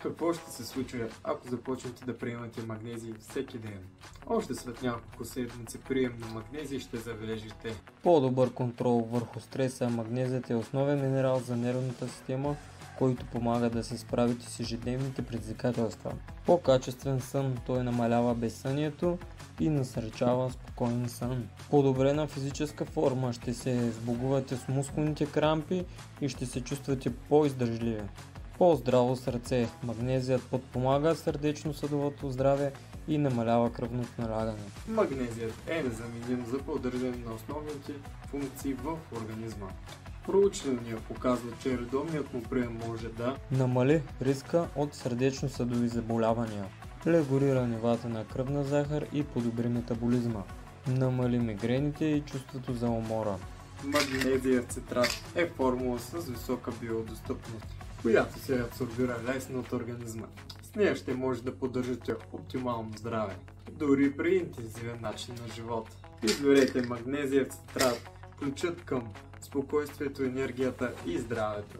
Какво ще се случи, ако започнете да приемате магнезий всеки ден? Още след няколко седмици прием на магнезий ще забележите По-добър контрол върху стреса. Магнезият е основен минерал за нервната система, който помага да се справите с ежедневните предизвикателства. По-качествен сън. Той намалява безсънието и насърчава спокоен сън. Подобрена физическа форма. Ще се сбогувате с мускулните крампи и ще се чувствате по-издържливи. По-здраво сърце. Магнезият подпомага сърдечно-съдовото здраве и намалява кръвното налягане. магнезият е незаменим за поддържане на основните функции в организма. Проучвания показват, че редовният му прием може да Намали риска от сърдечно-съдови заболявания. Регулира нивата на кръвна захар и подобри метаболизма. Намали мигрените и чувството за умора. магнезият цитрат е формула с висока биодостъпност, която се абсорбира лесно от организма. С нея ще може да поддържате оптимално здраве, дори при интензивен начин на живот. Изберете магнезият цитрат, ключът към спокойствието, енергията и здравето.